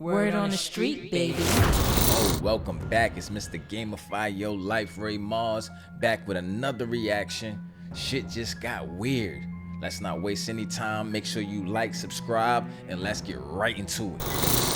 Word on the street, baby. Oh, welcome back. It's Mr. Gamify Your Life, Raye Mars, back with another reaction. Shit just got weird. Let's not waste any time. Make sure you like, subscribe, and let's get right into it.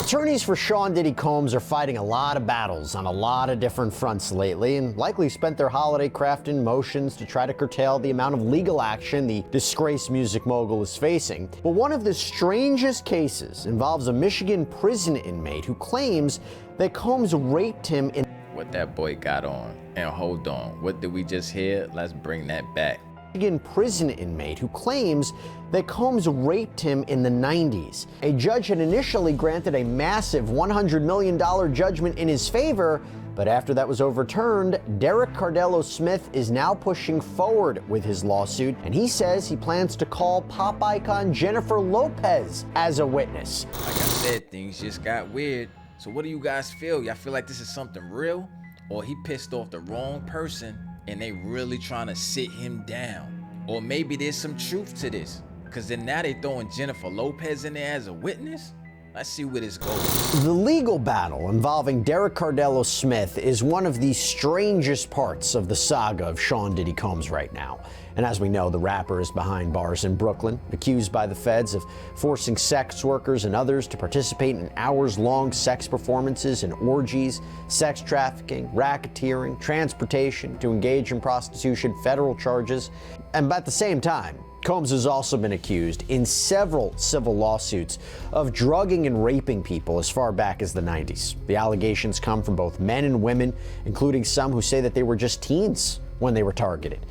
Attorneys for Sean Diddy Combs are fighting a lot of battles on a lot of different fronts lately, and likely spent their holiday crafting motions to try to curtail the amount of legal action the disgraced music mogul is facing. But one of the strangest cases involves a Michigan prison inmate who claims that Combs raped him in What that boy got on. And hold on, what did we just hear? Let's bring that back. Michigan prison inmate who claims that Combs raped him in the 90s. A judge had initially granted a massive $100 million judgment in his favor, but after that was overturned, Derek Cardello Smith is now pushing forward with his lawsuit, and he says he plans to call pop icon Jennifer Lopez as a witness. Like I said, things just got weird. So what do you guys feel? Y'all feel like this is something real? Or he pissed off the wrong person and they really trying to sit him down? Or maybe there's some truth to this, because then now they throwing Jennifer Lopez in there as a witness? Let's see where this goes. The legal battle involving Derek Cardello Smith is one of the strangest parts of the saga of Sean Diddy Combs right now. And as we know, the rapper is behind bars in Brooklyn, accused by the feds of forcing sex workers and others to participate in hours-long sex performances and orgies, sex trafficking, racketeering, transportation, to engage in prostitution, federal charges. And at the same time, Combs has also been accused in several civil lawsuits of drugging and raping people as far back as the 90s. The allegations come from both men and women, including some who say that they were just teens when they were targeted.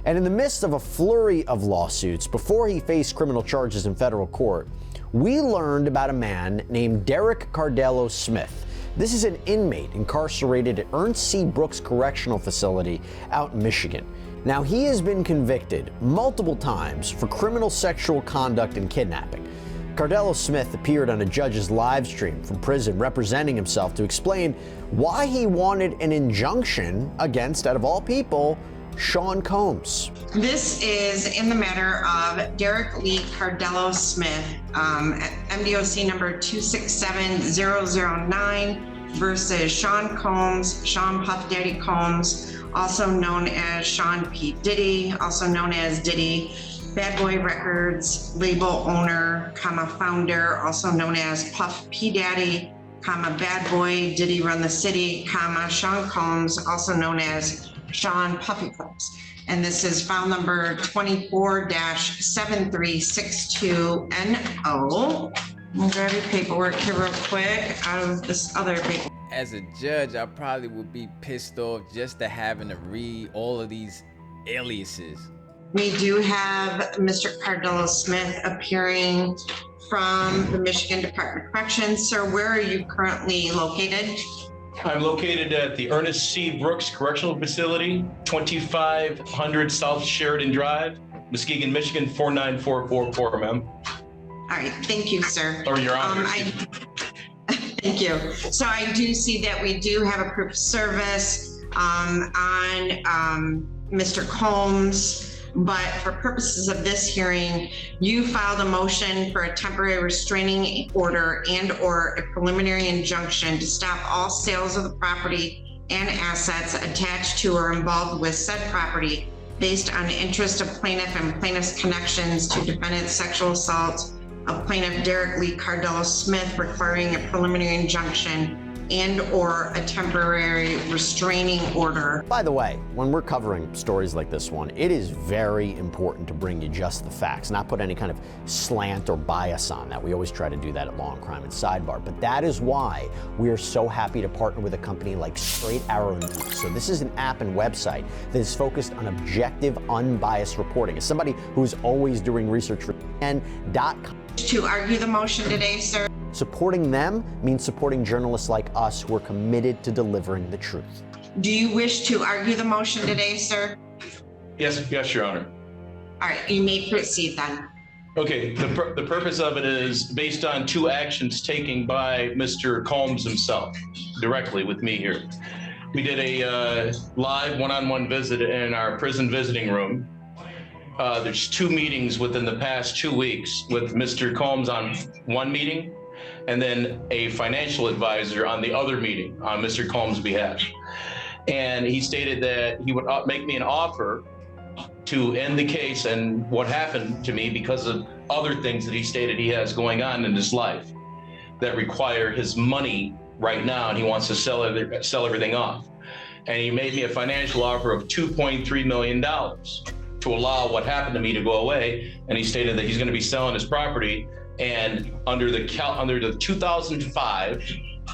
And in the midst of a flurry of lawsuits, before he faced criminal charges in federal court, we learned about a man named Derek Cardello Smith. This is an inmate incarcerated at Ernst C. Brooks Correctional Facility out in Michigan. Now, he has been convicted multiple times for criminal sexual conduct and kidnapping. Cardello Smith appeared on a judge's live stream from prison representing himself to explain why he wanted an injunction against, out of all people, Sean Combs. This is in the matter of Derek Lee Cardello Smith, MDOC number 267009 versus Sean Combs, Sean Puff Daddy Combs, also known as Sean P. Diddy, also known as Diddy, Bad Boy Records, label owner, founder, also known as Puff P. Daddy, Bad Boy, Diddy Run the City, Sean Combs, also known as Sean Puffy Combs. And this is file number 24-7362NO. I'm gonna grab your paperwork here real quick out of this other paper. As a judge, I probably would be pissed off just to having to read all of these aliases. We do have Mr. Cardello Smith appearing from the Michigan Department of Corrections. Sir, where are you currently located? I'm located at the Ernest C. Brooks Correctional Facility, 2500 South Sheridan Drive, Muskegon, Michigan, 49444, ma'am. All right, thank you, sir. Or Your Honor. Thank you. So I do see that we do have a proof of service on Mr. Combs, but for purposes of this hearing, you filed a motion for a temporary restraining order and or a preliminary injunction to stop all sales of the property and assets attached to or involved with said property based on the interest of plaintiff and plaintiff's connections to defendant's sexual assault of plaintiff Derek Lee Cardello Smith, requiring a preliminary injunction and or a temporary restraining order. By the way, when we're covering stories like this one, it is very important to bring you just the facts, not put any kind of slant or bias on that. We always try to do that at Law and Crime and Sidebar, but that is why we are so happy to partner with a company like Straight Arrow News. So this is an app and website that is focused on objective, unbiased reporting. As somebody who's always doing research for CNN.com. To argue the motion today, sir? Supporting them means supporting journalists like us who are committed to delivering the truth. Do you wish to argue the motion today, sir? Yes, Your Honor. All right, you may proceed then. Okay, the purpose of it is based on two actions taken by Mr. Combs himself, directly with me here. We did a live one-on-one visit in our prison visiting room. There's two meetings within the past 2 weeks with Mr. Combs on one meeting and then a financial advisor on the other meeting on Mr. Combs' behalf. And he stated that he would make me an offer to end the case and what happened to me because of other things that he stated he has going on in his life that require his money right now, and he wants to sell everything off. And he made me a financial offer of $2.3 million to allow what happened to me to go away. And he stated that he's going to be selling his property, and under the 2005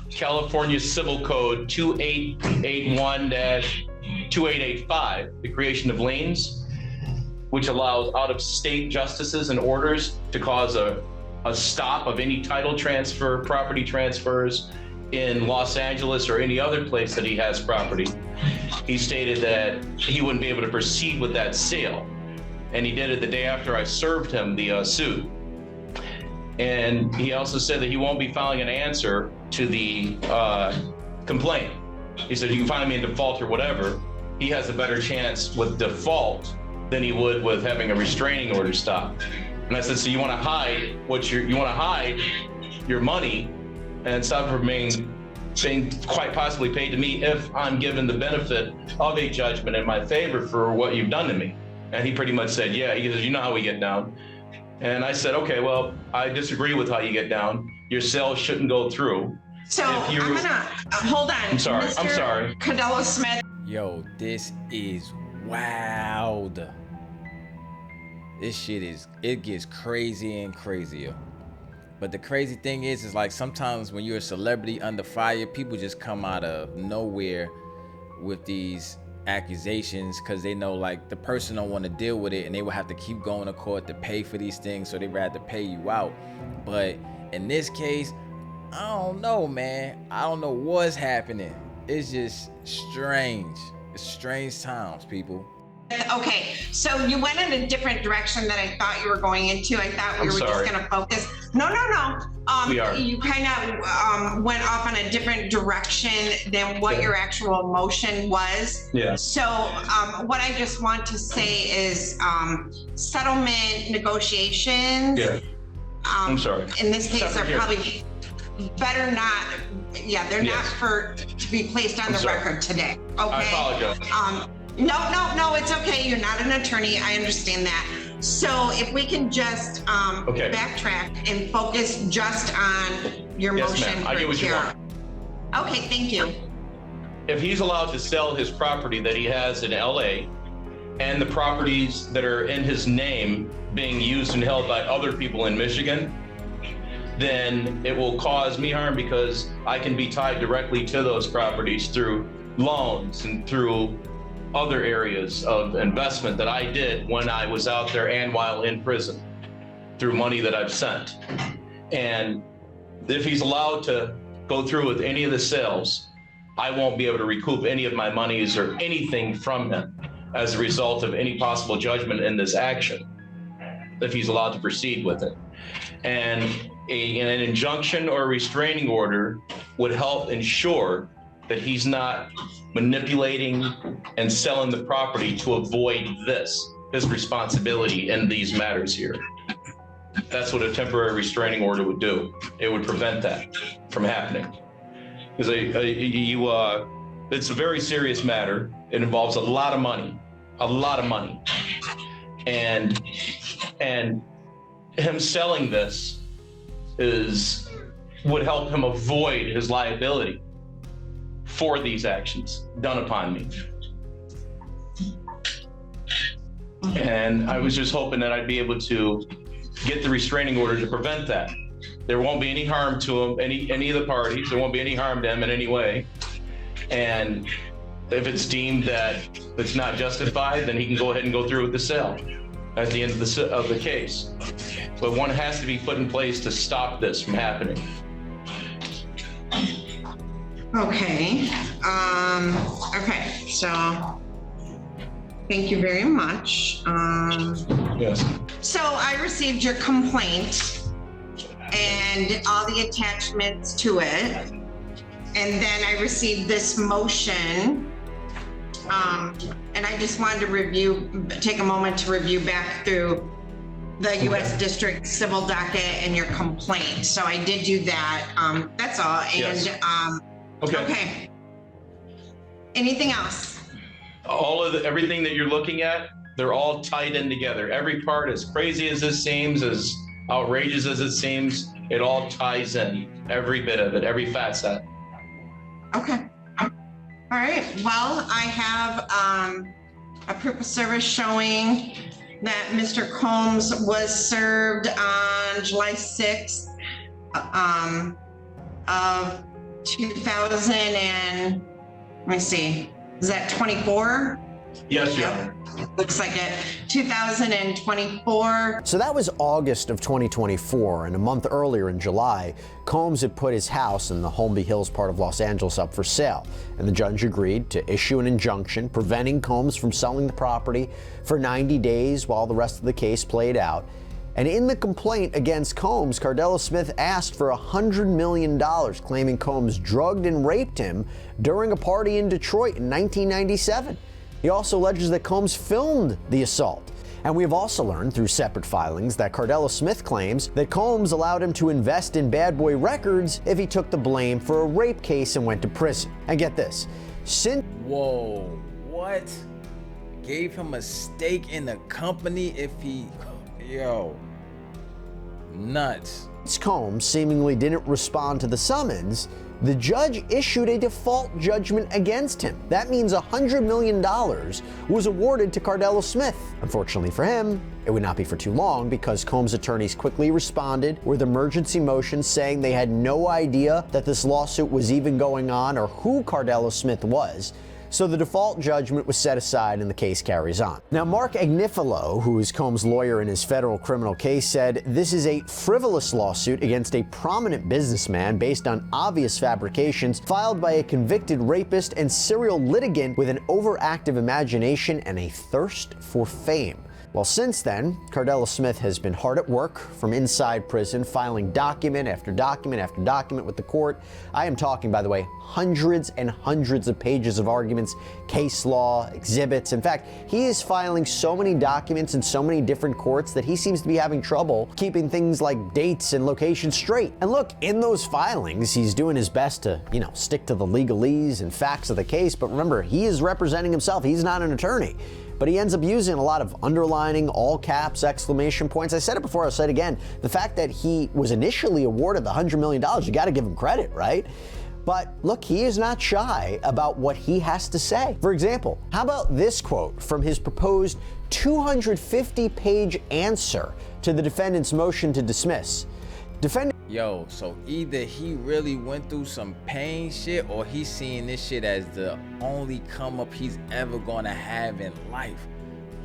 California Civil Code 2881-2885, the creation of liens, which allows out-of-state justices and orders to cause a stop of any title transfer, property transfers in Los Angeles or any other place that he has property. He stated that he wouldn't be able to proceed with that sale. And he did it the day after I served him the suit. And he also said that he won't be filing an answer to the complaint. He said, you can find me in default or whatever. He has a better chance with default than he would with having a restraining order stop. And I said, so you want to hide your money and stop from being quite possibly paid to me if I'm given the benefit of a judgment in my favor for what you've done to me. And he pretty much said, yeah. He says, you know how we get down. And I said, okay, well, I disagree with how you get down. Your sale shouldn't go through. So I'm gonna, hold on. I'm sorry. Cadello Smith. Yo, this is wild. This shit it gets crazy and crazier. But the crazy thing is like sometimes when you're a celebrity under fire, people just come out of nowhere with these accusations because they know like the person don't want to deal with it, and they will have to keep going to court to pay for these things, so they rather pay you out. But in this case, I don't know, man. I don't know what's happening. It's just strange. It's strange times, people. Okay, so you went in a different direction than I thought you were going into. I thought we were just going to focus. No. We are. You kind of went off on a different direction than what your actual motion was. Yeah. So what I just want to say is settlement negotiations. Yeah. I'm sorry. In this case, they're probably better not. Yeah, they're not to be placed on the record today. Okay. I apologize. No, it's okay. You're not an attorney. I understand that. So if we can just backtrack and focus just on your motion. Ma'am. I get what you want. Okay, thank you. If he's allowed to sell his property that he has in LA and the properties that are in his name being used and held by other people in Michigan, then it will cause me harm because I can be tied directly to those properties through loans and through other areas of investment that I did when I was out there and while in prison through money that I've sent. And if he's allowed to go through with any of the sales, I won't be able to recoup any of my monies or anything from him as a result of any possible judgment in this action, if he's allowed to proceed with it. And an injunction or a restraining order would help ensure that he's not manipulating and selling the property to avoid his responsibility in these matters here. That's what a temporary restraining order would do. It would prevent that from happening. Because it's a very serious matter. It involves a lot of money. And him selling this would help him avoid his liability for these actions done upon me. And I was just hoping that I'd be able to get the restraining order to prevent that. There won't be any harm to him, any of the parties. There won't be any harm to him in any way. And if it's deemed that it's not justified, then he can go ahead and go through with the sale at the end of the case. But one has to be put in place to stop this from happening. Okay. So thank you very much. Yes. So I received your complaint and all the attachments to it. And then I received this motion. And I just wanted to take a moment to review back through the U.S. District Civil Docket and your complaint. So I did do that. That's all. And Yes. okay. Anything else? Everything that you're looking at, they're all tied in together. Every part, as crazy as this seems, as outrageous as it seems, it all ties in. Every bit of it, every facet. Okay. All right. Well, I have a proof of service showing that Mr. Combs was served on July 6th of 2000 and, let me see, is that 24? Yes, Your Honor. Looks like it. 2024. So that was August of 2024, and a month earlier in July, Combs had put his house in the Holmby Hills part of Los Angeles up for sale, and the judge agreed to issue an injunction preventing Combs from selling the property for 90 days while the rest of the case played out. And in the complaint against Combs, Cardella Smith asked for $100 million, claiming Combs drugged and raped him during a party in Detroit in 1997. He also alleges that Combs filmed the assault. And we have also learned through separate filings that Cardella Smith claims that Combs allowed him to invest in Bad Boy Records if he took the blame for a rape case and went to prison. And get this, Whoa, what? Gave him a stake in the company if he, yo, nuts. since Combs seemingly didn't respond to the summons, the judge issued a default judgment against him. That means $100 million was awarded to Cardella Smith. Unfortunately for him, it would not be for too long because Combs' attorneys quickly responded with emergency motions saying they had no idea that this lawsuit was even going on or who Cardella Smith was. So the default judgment was set aside and the case carries on. Now, Mark Agnifilo, who is Combs' lawyer in his federal criminal case, said this is a frivolous lawsuit against a prominent businessman based on obvious fabrications filed by a convicted rapist and serial litigant with an overactive imagination and a thirst for fame. Well, since then, Cardella Smith has been hard at work from inside prison, filing document after document after document with the court. I am talking, by the way, hundreds and hundreds of pages of arguments, case law, exhibits. In fact, he is filing so many documents in so many different courts that he seems to be having trouble keeping things like dates and locations straight. And look, in those filings, he's doing his best to, stick to the legalese and facts of the case. But remember, he is representing himself. He's not an attorney. But he ends up using a lot of underlining, all caps, exclamation points. I said it before, I'll say it again. The fact that he was initially awarded the $100 million, you got to give him credit, right? But look, he is not shy about what he has to say. For example, how about this quote from his proposed 250-page answer to the defendant's motion to dismiss? Yo, so either he really went through some pain shit or he's seeing this shit as the only come up he's ever gonna have in life.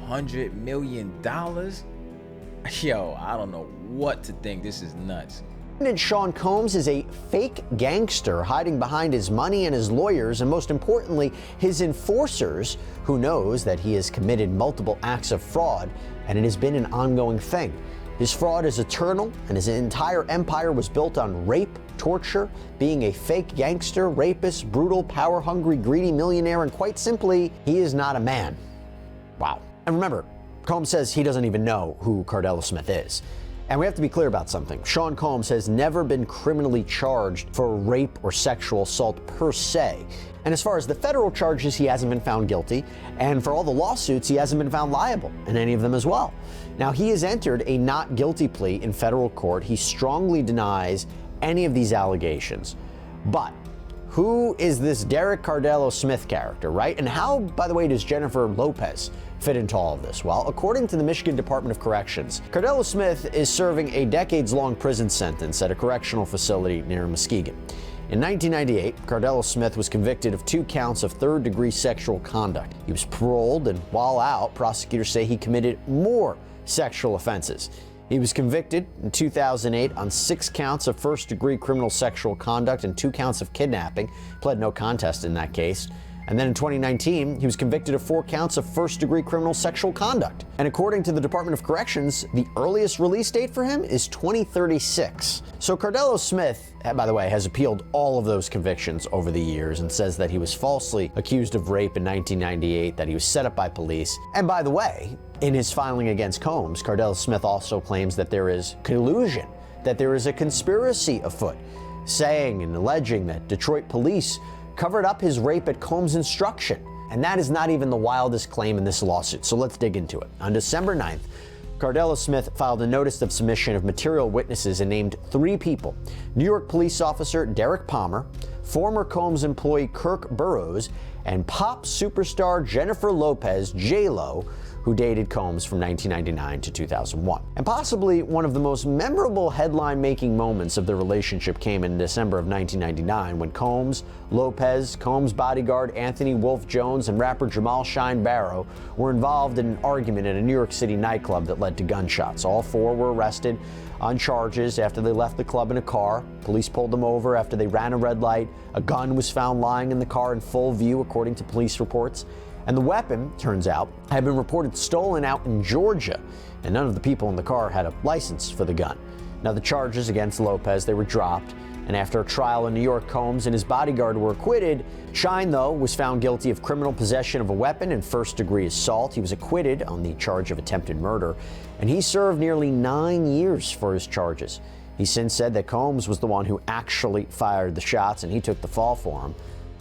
$100 million? Yo, I don't know what to think. This is nuts. Defendant Sean Combs is a fake gangster hiding behind his money and his lawyers, and most importantly, his enforcers, who knows that he has committed multiple acts of fraud, and it has been an ongoing thing. His fraud is eternal, and his entire empire was built on rape, torture, being a fake gangster, rapist, brutal, power-hungry, greedy millionaire, and quite simply, he is not a man. Wow. And remember, Combs says he doesn't even know who Cardella Smith is. And we have to be clear about something. Sean Combs has never been criminally charged for rape or sexual assault per se. And as far as the federal charges, he hasn't been found guilty. And for all the lawsuits, he hasn't been found liable in any of them as well. Now, he has entered a not guilty plea in federal court. He strongly denies any of these allegations. But who is this Derek Cardella Smith character, right? And how, by the way, does Jennifer Lopez fit into all of this? Well, according to the Michigan Department of Corrections, Cardella Smith is serving a decades-long prison sentence at a correctional facility near Muskegon. In 1998, Cardella Smith was convicted of 2 counts of third-degree sexual conduct. He was paroled, and while out, prosecutors say he committed more sexual offenses. He was convicted in 2008 on 6 counts of first-degree criminal sexual conduct and 2 counts of kidnapping, pled no contest in that case. And then in 2019, he was convicted of 4 counts of first-degree criminal sexual conduct. And according to the Department of Corrections, the earliest release date for him is 2036. So Cardello Smith, by the way, has appealed all of those convictions over the years and says that he was falsely accused of rape in 1998, that he was set up by police. And by the way, in his filing against Combs, Cardello Smith also claims that there is collusion, that there is a conspiracy afoot, saying and alleging that Detroit police covered up his rape at Combs' instruction. And that is not even the wildest claim in this lawsuit, so let's dig into it. On December 9th, Cardello Smith filed a notice of submission of material witnesses and named 3 people: New York police officer Derek Palmer, former Combs employee Kirk Burroughs, and pop superstar Jennifer Lopez, J-Lo, who dated Combs from 1999 to 2001. And possibly one of the most memorable headline-making moments of their relationship came in December of 1999 when Combs, Lopez, Combs' bodyguard Anthony Wolf Jones, and rapper Jamal Shine Barrow were involved in an argument at a New York City nightclub that led to gunshots. All 4 were arrested on charges after they left the club in a car. Police pulled them over after they ran a red light. A gun was found lying in the car in full view, according to police reports. And the weapon, turns out, had been reported stolen out in Georgia, and none of the people in the car had a license for the gun. Now, the charges against Lopez, they were dropped, and after a trial in New York, Combs and his bodyguard were acquitted. Shine, though, was found guilty of criminal possession of a weapon and first-degree assault. He was acquitted on the charge of attempted murder, and he served nearly 9 years for his charges. He since said that Combs was the one who actually fired the shots, and he took the fall for him.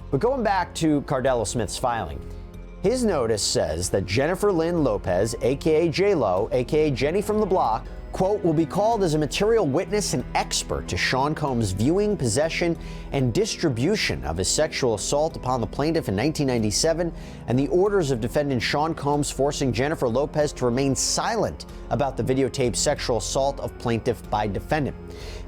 But going back to Cardello Smith's filing, his notice says that Jennifer Lynn Lopez, aka J-Lo, aka Jenny from the Block, quote, will be called as a material witness and expert to Sean Combs' viewing, possession, and distribution of his sexual assault upon the plaintiff in 1997, and the orders of defendant Sean Combs forcing Jennifer Lopez to remain silent about the videotaped sexual assault of plaintiff by defendant.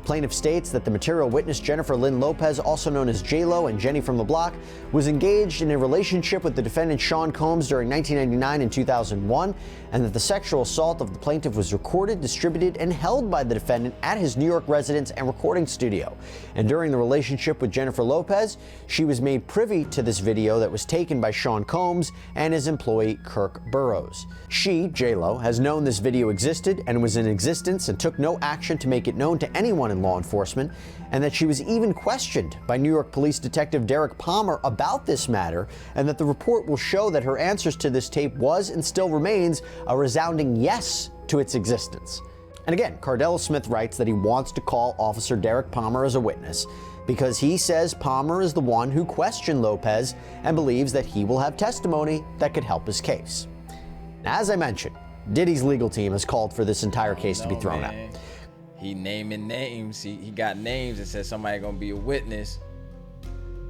Plaintiff states that the material witness Jennifer Lynn Lopez, also known as J-Lo and Jenny from the Block, was engaged in a relationship with the defendant Sean Combs during 1999 and 2001, and that the sexual assault of the plaintiff was recorded, distributed, and held by the defendant at his New York residence and recording studio. And during the relationship with Jennifer Lopez, she was made privy to this video that was taken by Sean Combs and his employee Kirk Burroughs. She, J-Lo, has known this video existed and was in existence and took no action to make it known to anyone in law enforcement, and that she was even questioned by New York Police Detective Derek Palmer about this matter, and that the report will show that her answers to this tape was and still remains a resounding yes to its existence. And again, Cardello Smith writes that he wants to call Officer Derek Palmer as a witness because he says Palmer is the one who questioned Lopez and believes that he will have testimony that could help his case. Now, as I mentioned, Diddy's legal team has called for this entire case to be thrown out. He naming names. He got names and said somebody gonna be a witness.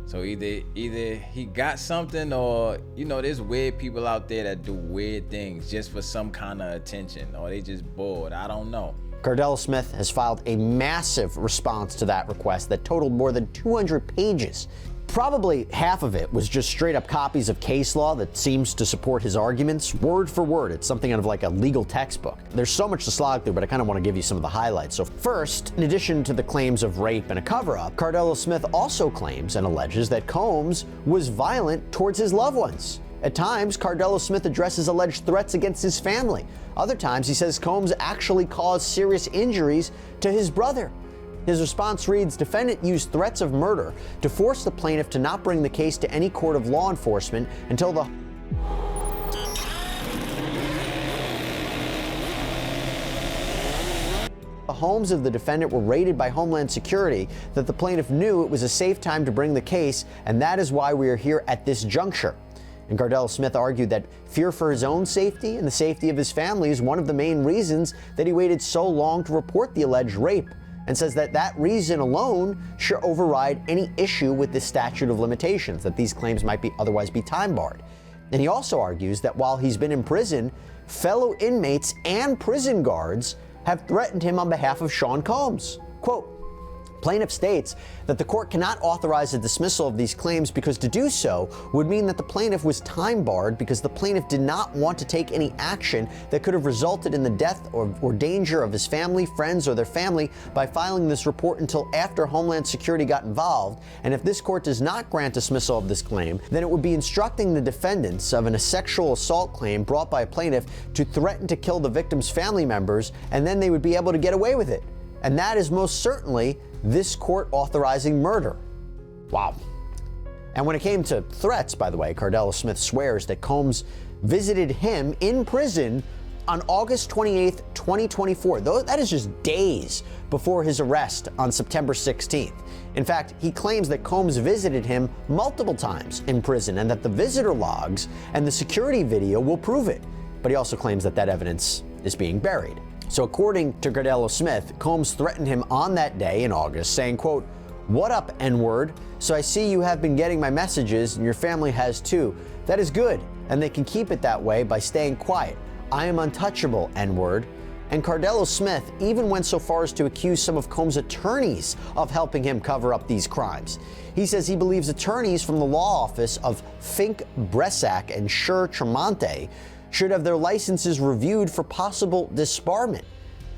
So either he got something, or there's weird people out there that do weird things just for some kind of attention, or they just bored. I don't know. Cardello Smith has filed a massive response to that request that totaled more than 200 pages. Probably half of it was just straight up copies of case law that seems to support his arguments, word for word. It's something out of like a legal textbook. There's so much to slog through, but I kind of want to give you some of the highlights. So first, in addition to the claims of rape and a cover-up, Cardello Smith also claims and alleges that Combs was violent towards his loved ones. At times, Cardello Smith addresses alleged threats against his family. Other times, he says Combs actually caused serious injuries to his brother. His response reads, defendant used threats of murder to force the plaintiff to not bring the case to any court of law enforcement until the homes of the defendant were raided by Homeland Security, that the plaintiff knew it was a safe time to bring the case, and that is why we are here at this juncture. And Cardello Smith argued that fear for his own safety and the safety of his family is one of the main reasons that he waited so long to report the alleged rape, and says that that reason alone should override any issue with the statute of limitations, that these claims might otherwise be time barred. And he also argues that while he's been in prison, fellow inmates and prison guards have threatened him on behalf of Sean Combs. Quote, Plaintiff states that the court cannot authorize a dismissal of these claims because to do so would mean that the plaintiff was time barred because the plaintiff did not want to take any action that could have resulted in the death or danger of his family, friends, or their family by filing this report until after Homeland Security got involved. And if this court does not grant dismissal of this claim, then it would be instructing the defendants of a sexual assault claim brought by a plaintiff to threaten to kill the victim's family members, and then they would be able to get away with it. And that is most certainly this court authorizing murder. Wow. And when it came to threats, by the way, Cardella Smith swears that Combs visited him in prison on August 28th, 2024. That is just days before his arrest on September 16th. In fact, he claims that Combs visited him multiple times in prison and that the visitor logs and the security video will prove it. But he also claims that that evidence is being buried. So according to Cardella Smith, Combs threatened him on that day in August, saying, quote, "What up, N-word? So I see you have been getting my messages and your family has too. That is good, and they can keep it that way by staying quiet. I am untouchable, N-word." And Cardella Smith even went so far as to accuse some of Combs' attorneys of helping him cover up these crimes. He says he believes attorneys from the law office of Fink Bressak and Sher Tremonte should have their licenses reviewed for possible disbarment.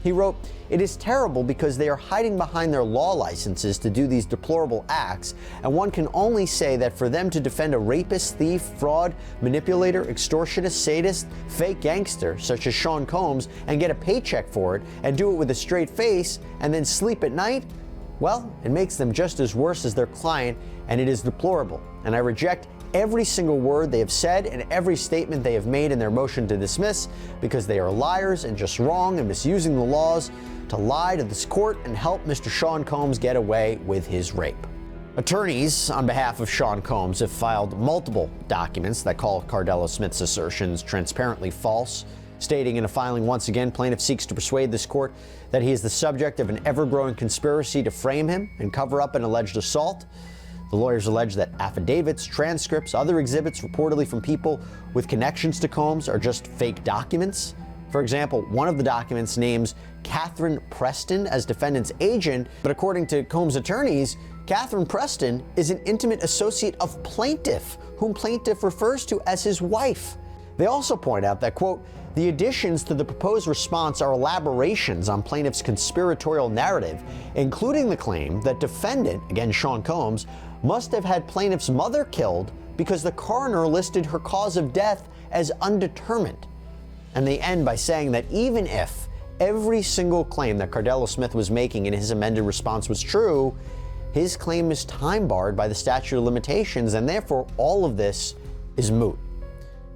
He wrote, "It is terrible because they are hiding behind their law licenses to do these deplorable acts, and one can only say that for them to defend a rapist, thief, fraud, manipulator, extortionist, sadist, fake gangster such as Sean Combs and get a paycheck for it and do it with a straight face and then sleep at night, well, it makes them just as worse as their client, and it is deplorable. And I reject every single word they have said and every statement they have made in their motion to dismiss because they are liars and just wrong and misusing the laws to lie to this court and help Mr. Sean Combs get away with his rape." Attorneys on behalf of Sean Combs have filed multiple documents that call Cardella Smith's assertions transparently false, stating in a filing once again, plaintiff seeks to persuade this court that he is the subject of an ever-growing conspiracy to frame him and cover up an alleged assault. The lawyers allege that affidavits, transcripts, other exhibits reportedly from people with connections to Combs are just fake documents. For example, one of the documents names Catherine Preston as defendant's agent, but according to Combs' attorneys, Catherine Preston is an intimate associate of plaintiff, whom plaintiff refers to as his wife. They also point out that, quote, "The additions to the proposed response are elaborations on plaintiff's conspiratorial narrative, including the claim that defendant, again Sean Combs, must have had plaintiff's mother killed because the coroner listed her cause of death as undetermined." And they end by saying that even if every single claim that Cardella Smith was making in his amended response was true, his claim is time barred by the statute of limitations, and therefore all of this is moot.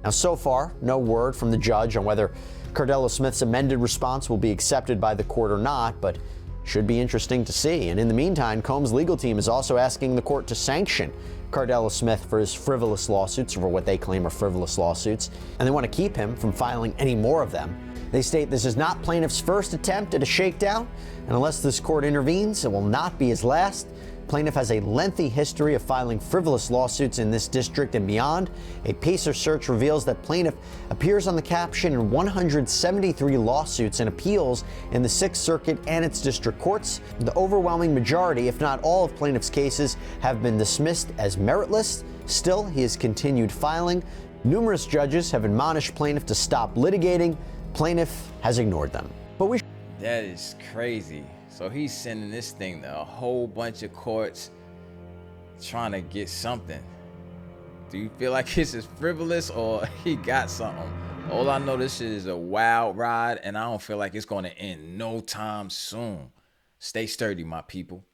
Now, so far, no word from the judge on whether Cardella Smith's amended response will be accepted by the court or not, but should be interesting to see. And in the meantime, Combs' legal team is also asking the court to sanction Cardella Smith for his frivolous lawsuits, or for what they claim are frivolous lawsuits, and they want to keep him from filing any more of them. They state this is not plaintiff's first attempt at a shakedown, and unless this court intervenes, it will not be his last. Plaintiff has a lengthy history of filing frivolous lawsuits in this district and beyond. A PACER search reveals that plaintiff appears on the caption in 173 lawsuits and appeals in the Sixth Circuit and its district courts. The overwhelming majority, if not all, of plaintiff's cases have been dismissed as meritless. Still, he has continued filing. Numerous judges have admonished plaintiff to stop litigating. Plaintiff has ignored them. But that is crazy. So he's sending this thing to a whole bunch of courts trying to get something. Do you feel like this is frivolous or he got something? All I know, this shit is a wild ride, and I don't feel like it's going to end no time soon. Stay sturdy, my people.